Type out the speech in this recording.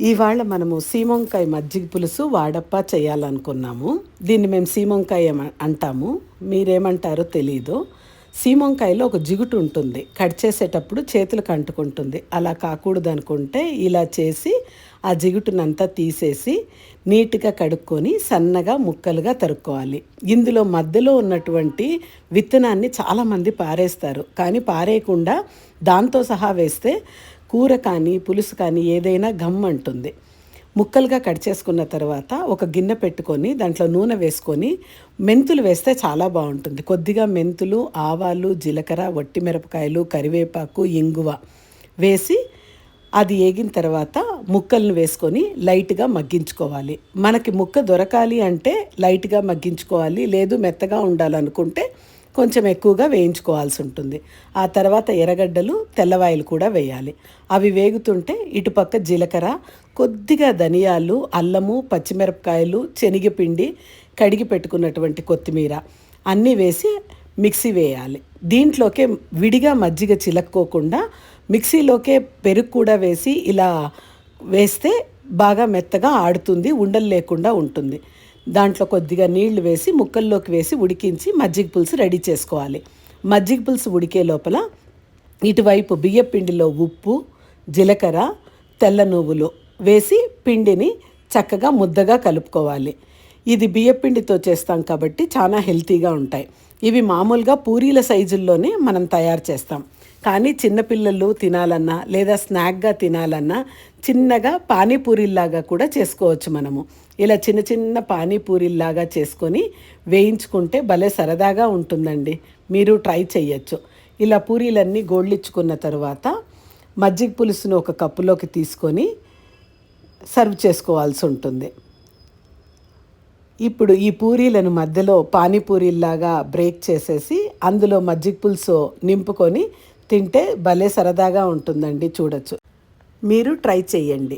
ఇవాళ మనము సీమంకాయ మజ్జిగ పులుసు వాడప్ప చేయాలనుకున్నాము. దీన్ని మేము సీమంకాయ అంటాము. మీరేమంటారో తెలీదు. సీమంకాయలో ఒక జిగుటు ఉంటుంది. కట్ చేసేటప్పుడు చేతులకు అంటుకుంటుంది. అలా కాకూడదు అనుకుంటే ఇలా చేసి ఆ జిగుటునంతా తీసేసి నీట్గా కడుక్కొని సన్నగా ముక్కలుగా తరుక్కోవాలి. ఇందులో మధ్యలో ఉన్నటువంటి విత్తనాన్ని చాలామంది పారేస్తారు. కానీ పారేయకుండా దాంతో సహా వేస్తే కూర కానీ పులుసు కానీ ఏదైనా గమ్ అంటుంది. ముక్కలుగా కట్ చేసుకున్న తర్వాత ఒక గిన్నె పెట్టుకొని దాంట్లో నూనె వేసుకొని మెంతులు వేస్తే చాలా బాగుంటుంది. కొద్దిగా మెంతులు, ఆవాలు, జీలకర్ర, వట్టిమిరపకాయలు, కరివేపాకు, ఇంగువ వేసి అది ఏగిన తర్వాత ముక్కలను వేసుకొని లైట్గా మగ్గించుకోవాలి. మనకి ముక్క దొరకాలి అంటే లైట్గా మగ్గించుకోవాలి. లేదు మెత్తగా ఉండాలనుకుంటే కొంచెం ఎక్కువగా వేయించుకోవాల్సి ఉంటుంది. ఆ తర్వాత ఎర్రగడ్డలు, తెల్లవాయలు కూడా వేయాలి. అవి వేగుతుంటే ఇటుపక్క జీలకర్ర, కొద్దిగా ధనియాలు, అల్లము, పచ్చిమిరపకాయలు, శనగపిండి, కడిగి పెట్టుకున్నటువంటి కొత్తిమీర అన్నీ వేసి మిక్సీ వేయాలి. దీంట్లోకే విడిగా మజ్జిగ చిలక్కోకుండా మిక్సీలోకే పెరుగు కూడా వేసి ఇలా వేస్తే బాగా మెత్తగా ఆడుతుంది, ఉండలు లేకుండా ఉంటుంది. దాంట్లో కొద్దిగా నీళ్లు వేసి ముక్కల్లోకి వేసి ఉడికించి మజ్జిగ పులుసు రెడీ చేసుకోవాలి. మజ్జిగ పులుసు ఉడికే లోపల ఇటువైపు బియ్య పిండిలో ఉప్పు, జీలకర్ర, తెల్ల నువ్వులు వేసి పిండిని చక్కగా ముద్దగా కలుపుకోవాలి. ఇది బియ్యపిండితో చేస్తాం కాబట్టి చాలా హెల్తీగా ఉంటాయి. ఇవి మామూలుగా పూరీల సైజుల్లోనే మనం తయారు చేస్తాం. కానీ చిన్నపిల్లలు తినాలన్నా లేదా స్నాక్గా తినాలన్నా చిన్నగా పానీపూరీల్లాగా కూడా చేసుకోవచ్చు మనము. ఇలా చిన్న చిన్న పానీపూరీల్లాగా చేసుకొని వేయించుకుంటే భలే సరదాగా ఉంటుందండి. మీరు ట్రై చేయొచ్చు. ఇలా పూరీలన్నీ గోళ్ళిచ్చుకున్న తర్వాత మజ్జిగ పులుసును ఒక కప్పులోకి తీసుకొని సర్వ్ చేసుకోవాల్సి ఉంటుంది. ఇప్పుడు ఈ పూరీలను మధ్యలో పానీపూరీల్లాగా బ్రేక్ చేసేసి అందులో మజ్జిగ పులుసు నింపుకొని తింటే భలే సరదాగా ఉంటుందండి. చూడొచ్చు. మీరు ట్రై చేయండి.